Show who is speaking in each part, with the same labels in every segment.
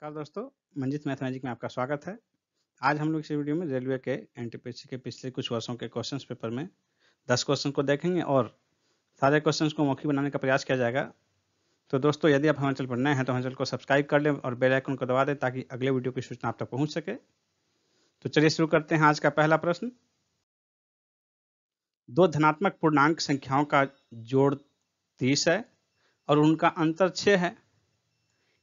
Speaker 1: नमस्कार दोस्तों, मंजित मैथमेटिक्स में आपका स्वागत है। आज हम लोग इस वीडियो में रेलवे के एनटीपीसी के पिछले कुछ वर्षों के क्वेश्चंस पेपर में 10 क्वेश्चन को देखेंगे और सारे क्वेश्चंस को मौखिक बनाने का प्रयास किया जाएगा। तो दोस्तों, यदि आप हमारे चैनल पर नए हैं तो हमारे चैनल को सब्सक्राइब कर लें और बेल आइकन को दबा दें ताकि अगले वीडियो की सूचना आप तक पहुँच सके। तो चलिए शुरू करते हैं आज का पहला प्रश्न। दो धनात्मक पूर्णांक संख्याओं का जोड़ 30 है और उनका अंतर 6 है।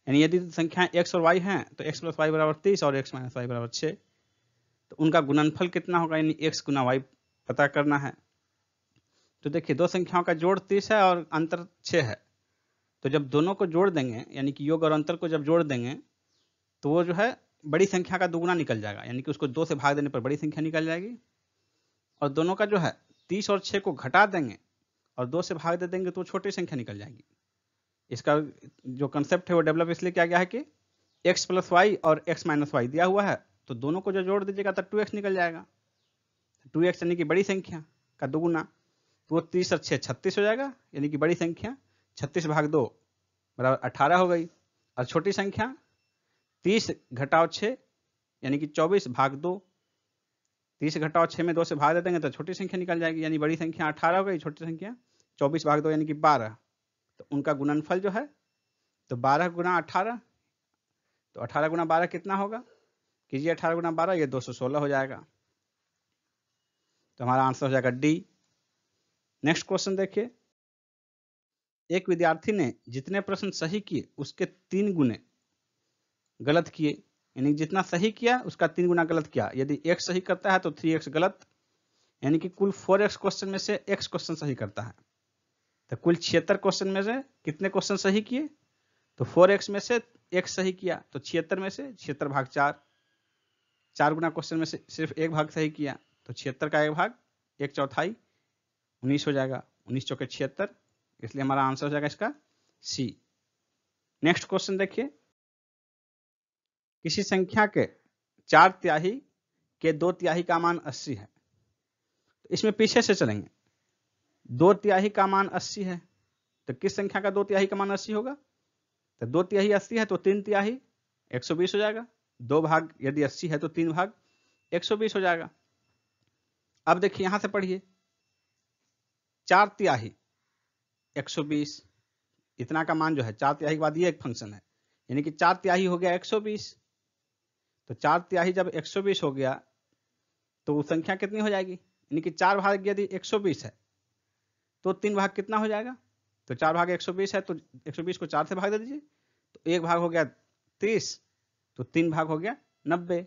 Speaker 1: यानी यदि संख्याएं x और y हैं तो x + y बराबर 30 और x - y बराबर 6। तो उनका गुणनफल कितना होगा, यानी x गुना y पता करना है। तो देखिए, दो संख्याओं का जोड़ 30 है और अंतर 6 है। तो जब दोनों को जोड़ देंगे, यानी कि योग और अंतर को जब जोड़ देंगे तो वो जो है बड़ी संख्या का दुगुना निकल जाएगा, यानी कि उसको 2 से भाग देने पर बड़ी संख्या निकल जाएगी। और दोनों का जो है 30 और 6 को घटा देंगे और 2 से भाग दे देंगे तो छोटी संख्या निकल जाएगी। इसका जो कंसेप्ट है वो डेवलप इसलिए किया गया है कि x + y और x - y दिया हुआ है, तो दोनों को जो जोड़ दीजिएगा तो 2x निकल जाएगा। 2x यानी कि बड़ी संख्या का दुगुना, तो वो 30 और 6 36 हो जाएगा, यानी कि बड़ी संख्या 36 भाग 2 बराबर 18 हो गई। और छोटी संख्या 30 घटाओ 6 यानी कि 24 भाग 2। 30 घटाओ 6 में 2 से भाग दे देंगे तो छोटी संख्या निकल जाएगी, यानी बड़ी संख्या 18 हो गई, छोटी संख्या 24 भाग 2 यानी कि 12। तो उनका गुणनफल जो है तो 12 गुना 18, तो 18 गुना 12 कितना होगा, कीजिए 18 गुना 12, ये 216 हो जाएगा। तो हमारा आंसर हो जाएगा डी। नेक्स्ट क्वेश्चन देखिए। एक विद्यार्थी ने जितने प्रश्न सही किए उसके 3 गुने गलत किए, यानी जितना सही किया उसका 3 गुना गलत किया। यदि x सही करता है तो 3x गलत, यानी कि कुल 4x क्वेश्चन में से x क्वेश्चन सही करता है। तो कुल 76 क्वेश्चन में से कितने क्वेश्चन सही किए, तो 4x में से x सही किया, तो 76 में से 76 भाग 4। 4 गुना क्वेश्चन में से सिर्फ एक भाग सही किया, तो 76 का एक भाग 1/4 19 हो जाएगा। 19 चौके 76, इसलिए हमारा आंसर हो जाएगा इसका सी। नेक्स्ट क्वेश्चन देखिए। किसी संख्या के 4 तिहाई के 2 तिहाई का मान 80 है। तो इसमें पीछे से चलेंगे। 2 तिहाई का मान 80 है, तो किस संख्या का 2 तिहाई का मान 80 होगा, तो 2 तिहाई 80 है तो 3 तिहाई 120 हो जाएगा। 2 भाग यदि 80 है तो 3 भाग 120 हो जाएगा। अब देखिए यहां से पढ़िए, 4 तिहाई 120, इतना का मान जो है 4 तिहाई के बाद ये एक फंक्शन है, यानी कि 4 तिहाई हो गया 120। तो 4 तिहाई जब 120 हो गया तो वो संख्या कितनी हो जाएगी, यानी कि 4 भाग यदि 120 है तो 3 भाग कितना हो जाएगा, तो 4 भाग 120 है तो 120 को 4 से भाग दे दीजिए, तो 1 भाग हो गया 30, तो 3 भाग हो गया 90।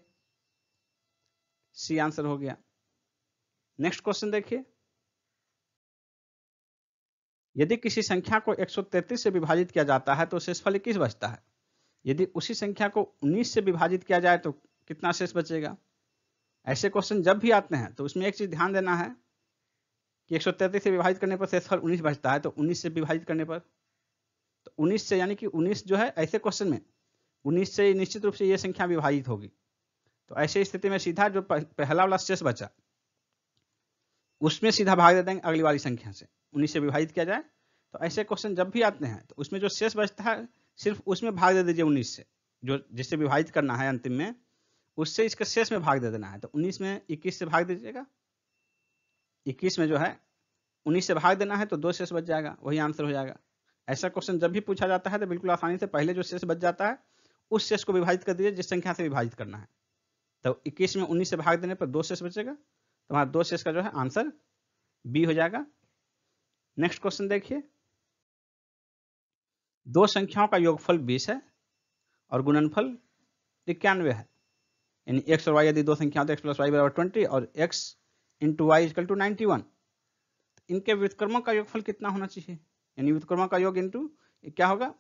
Speaker 1: सी आंसर हो गया। नेक्स्ट क्वेश्चन देखिए। यदि किसी संख्या को 133 से विभाजित किया जाता है तो शेषफल 21 बचता है। यदि उसी संख्या को 19 से विभाजित किया जाए तो कितना शेष बचेगा। ऐसे क्वेश्चन जब भी आते हैं तो उसमें एक चीज ध्यान देना है कि 133 से विभाजित करने पर शेषफल 19 बचता है, तो 19 से विभाजित करने पर तो 19 से, यानी कि 19 जो है ऐसे क्वेश्चन में 19 से निश्चित रूप से ये संख्या विभाजित होगी। तो ऐसे स्थिति में सीधा जो पहला वाला शेष बचा उसमें सीधा भाग दे देंगे अगली वाली संख्या से, 19 से विभाजित किया जाए। तो ऐसे क्वेश्चन जब भी आते हैं तो उसमें जो शेष बचता है सिर्फ उसमें भाग दे दीजिए 19 से, जो जिससे विभाजित करना है अंतिम में उससे इसके शेष में भाग दे देना है। तो 19 में 21 से भाग दीजिएगा, 21 में जो है 19 से भाग देना है तो 2 शेष बच जाएगा, वही आंसर हो जाएगा। ऐसा क्वेश्चन जब भी पूछा जाता है तो बिल्कुल आसानी से पहले जो शेष बच जाता है उस शेष को विभाजित कर दीजिए जिस संख्या से विभाजित करना है। तो 21 में 19 से भाग देने पर 2 शेष बचेगा, तो हमारा 2 शेष का जो है आंसर बी हो जाएगा। नेक्स्ट क्वेश्चन देखिए। दो संख्याओं का योगफल 20 है और गुणनफल 91 है, यानी x और y यदि दो संख्या तो x + y बराबर 20 और x × y = 91। इनके व्युत्क्रमों का योगफल कितना होना चाहिए, यानी व्युत्क्रमों का योग इंटू क्या होगा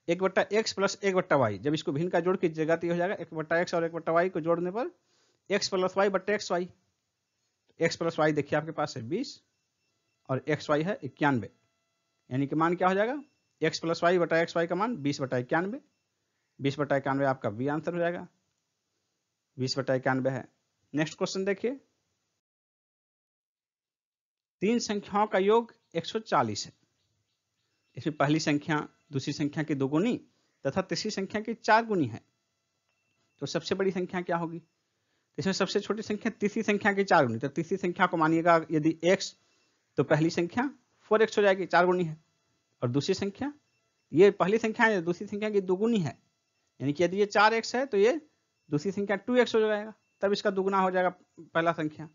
Speaker 1: 1/x + 1/y। जब इसको भिन्न का जोड़ कीजिएगा तो ये हो जाएगा 1/x और 1/y को जोड़ने पर x + y/xy। x + y देखिए आपके पास है 20 और xy है 91, यानी कि मान क्या हो जाएगा x + y/xy का मान 20/91। 20/91 आपका बी आंसर हो जाएगा, 20/91 है। नेक्स्ट क्वेश्चन देखिए। 3 संख्याओं का योग 140 है। इसमें पहली संख्या दूसरी संख्या की 2 गुनी तथा तीसरी संख्या की 4 गुनी है। तो सबसे बड़ी संख्या क्या होगी? इसमें सबसे छोटी संख्या तीसरी संख्या की 4 गुनी, तो तीसरी संख्या को मानिएगा यदि x, तो पहली संख्या 4x हो जाएगी, 4 गुनी है। और दूसरी संख्या, ये पहली संख्या है, दूसरी संख्या की 2 गुनी है, यानी कि यदि ये 4x है तो ये दूसरी संख्या 2x हो जाएगा, तब इसका दुगुना हो जाएगा पहला संख्या।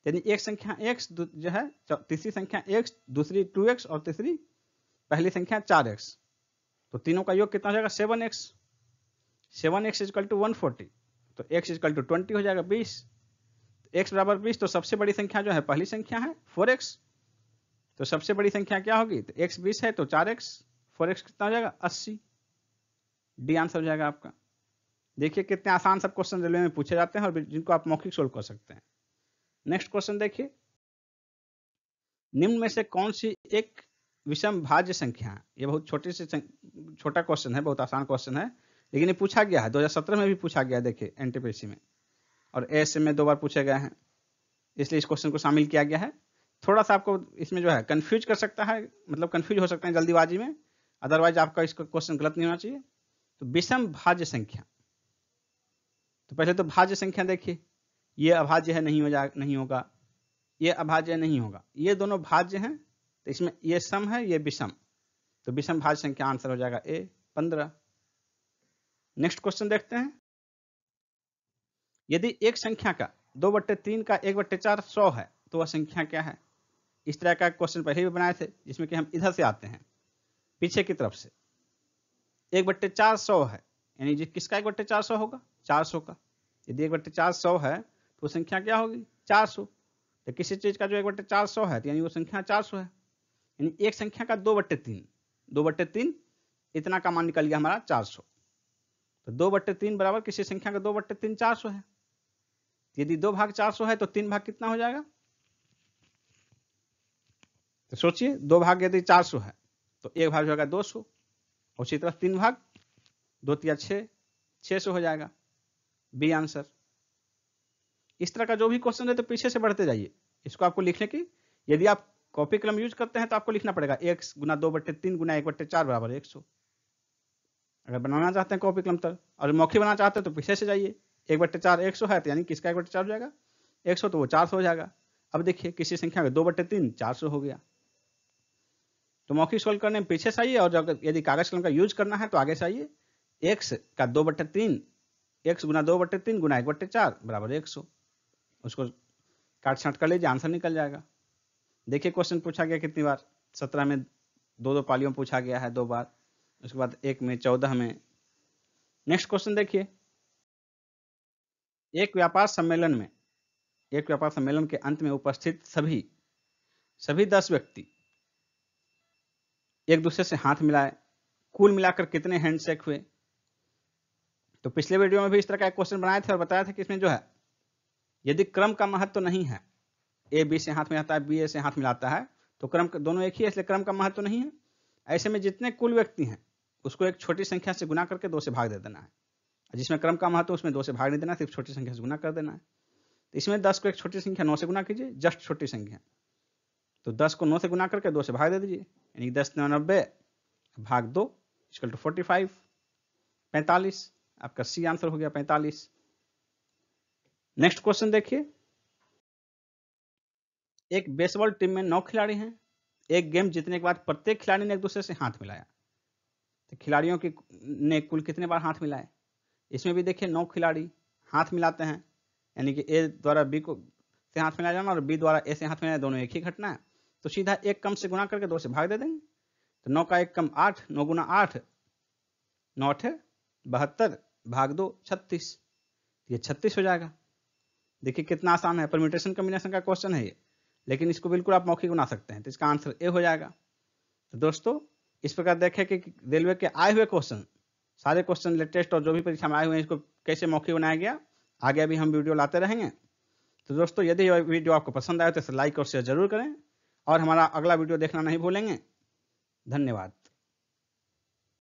Speaker 1: यानी एक संख्या x जो है, तीसरी संख्या x, दूसरी 2x और तीसरी पहली संख्या 4x, तो तीनों का योग कितना हो जाएगा? 7x। 7x इक्वल टू 140, तो x इक्वल टू 20 हो जाएगा, 20। x बराबर 20, तो सबसे बड़ी संख्या जो है पहली संख्या है 4x, तो सबसे बड़ी संख्या क्या होगी? तो x 20 है तो 4x, 4x कितना हो जाएगा? 80। डी आंसर हो जाएगा आपका। देखिए कितने आसान सब क्वेश्चन रेलवे में पूछे जाते हैं और जिनको आप मौखिक सोल्व कर सकते हैं। नेक्स्ट क्वेश्चन देखिए, निम्न में से कौन सी एक विषम भाज्य संख्या है? ये बहुत छोटा क्वेश्चन है, बहुत आसान क्वेश्चन है, लेकिन ये पूछा गया है, 2017 में भी पूछा गया है, देखिए एनटीपीसी में, और एएसएम में 2 बार पूछे गए हैं, इसलिए इस क्वेश्चन को शामिल किया गया है। थोड़ा सा आपको इसमें जो है कंफ्यूज कर सकता है, मतलब कंफ्यूज हो सकते हैं जल्दीबाजी में, अदरवाइज आपका इसका क्वेश्चन गलत नहीं होना चाहिए। तो विषम भाज्य संख्या, तो पहले तो भाज्य संख्या देखिए, ये अभाज्य है, नहीं होगा, ये अभाज्य नहीं होगा, ये दोनों भाज्य हैं, तो इसमें ये सम है, ये विषम, तो विषम भाज्य संख्या आंसर हो जाएगा ए 15। नेक्स्ट क्वेश्चन देखते हैं, यदि एक संख्या का 2/3 का 1/4 100 है तो वह संख्या क्या है? इस तरह का क्वेश्चन पहले भी बनाए थे, जिसमें कि हम इधर से आते हैं पीछे की तरफ से, 1/4 100 है, यानी किसका 1/4 100 होगा? 400 का। यदि 1/4 100 है तो संख्या क्या होगी? 400। तो किसी चीज का जो 1/4 100 है, तो यानी वो संख्या 400 है, यानी एक संख्या का 2/3 इतना का मान निकल गया हमारा 400। तो 2/3 बराबर किसी संख्या का 2/3 400 है। यदि 2 भाग 400 है तो 3 भाग कितना हो जाएगा? तो सोचिए, 2 भाग यदि 400 है तो 1 भाग हो जाएगा 200, उसी तरह 3 भाग 2 तिया 6, 600 हो जाएगा। B answer. इस तरह का जो भी क्वेश्चन है तो पीछे से बढ़ते जाइए, इसको आपको लिखने की, यदि आप कॉपी कलम यूज करते हैं तो आपको लिखना पड़ेगा x गुना 2/3 गुना 1/4 बराबर 100। अगर बनाना चाहते हैं कॉपी कलम तर, और मौखिक बनाना चाहते हैं तो पीछे से जाइए, 1/4 100 है, तो यानी किसका 1/4 हो जाएगा? 100, तो वो 400 हो जाएगा। अब देखिए किसी संख्या का 2/3 400 हो गया। तो मौखिक सोल्व करने में पीछे से आइए, और यदि कागज कलम का यूज करना है तो आगे से आइए। x का 2/3, x गुना 2/3 गुना 1/4 बराबर 100, उसको काट छांट कर लीजिए, आंसर निकल जाएगा। देखिए क्वेश्चन पूछा गया कितनी बार, 17 में 2 पालियों में पूछा गया है 2 बार, उसके बाद 1 में, 14 में। नेक्स्ट क्वेश्चन देखिए, एक व्यापार सम्मेलन के अंत में उपस्थित सभी 10 व्यक्ति एक दूसरे से हाथ मिलाए, कुल मिलाकर कितने हैंडशेक हुए? तो पिछले वीडियो में भी इस तरह का एक क्वेश्चन बनाए थे और बताया था कि इसमें जो है, यदि क्रम का महत्व तो नहीं है, ए बी से हाथ मिलाता है, बी ए से हाथ मिलाता है, तो क्रम दोनों एक ही है, इसलिए क्रम का महत्व तो नहीं है। ऐसे में जितने कुल व्यक्ति हैं उसको एक छोटी संख्या से गुना करके 2 से भाग दे देना है, जिसमें क्रम का महत्व उसमें 2 से भाग नहीं देना, सिर्फ छोटी संख्या से गुना कर देना है। तो इसमें 10 को एक छोटी संख्या 9 से गुना कीजिए, जस्ट छोटी संख्या, तो 10 को 9 से गुना करके 2 से भाग दे दीजिए, यानी 10 9 90 भाग 2 इक्वल टू 45, 45। आपका सी आंसर हो गया 45। नेक्स्ट क्वेश्चन देखिए, एक बेसबॉल टीम में 9 खिलाड़ी हैं। एक गेम जीतने के बाद प्रत्येक खिलाड़ी ने एक दूसरे से हाथ मिलाया, तो खिलाड़ियों की ने कुल कितने बार हाथ मिलाए? इसमें भी देखिए 9 खिलाड़ी हाथ मिलाते हैं, यानी कि ए द्वारा बी को से हाथ मिलाया जाना और बी द्वारा ए से हाथ मिलाया, दोनों एक ही घटना है, तो सीधा 1 कम से गुना करके 2 से भाग दे देंगे। तो 9 का 1 कम 8, 9 गुना 8, 9 8 72 भाग 2 36, ये 36 हो जाएगा। देखिए कितना आसान है, परम्यूटेशन कॉम्बिनेशन का क्वेश्चन है ये, लेकिन इसको बिल्कुल आप मौखिक बना सकते हैं, तो इसका आंसर ए हो जाएगा। तो दोस्तों इस प्रकार देखें कि रेलवे के आए हुए क्वेश्चन, सारे क्वेश्चन लेटेस्ट और जो भी परीक्षा में आए हुए हैं, इसको कैसे मौखिक बनाया गया, आगे भी हम वीडियो लाते रहेंगे। तो दोस्तों यदि यह वीडियो आपको पसंद आए तो इसे लाइक और शेयर जरूर करें, और हमारा अगला वीडियो देखना नहीं भूलेंगे। धन्यवाद।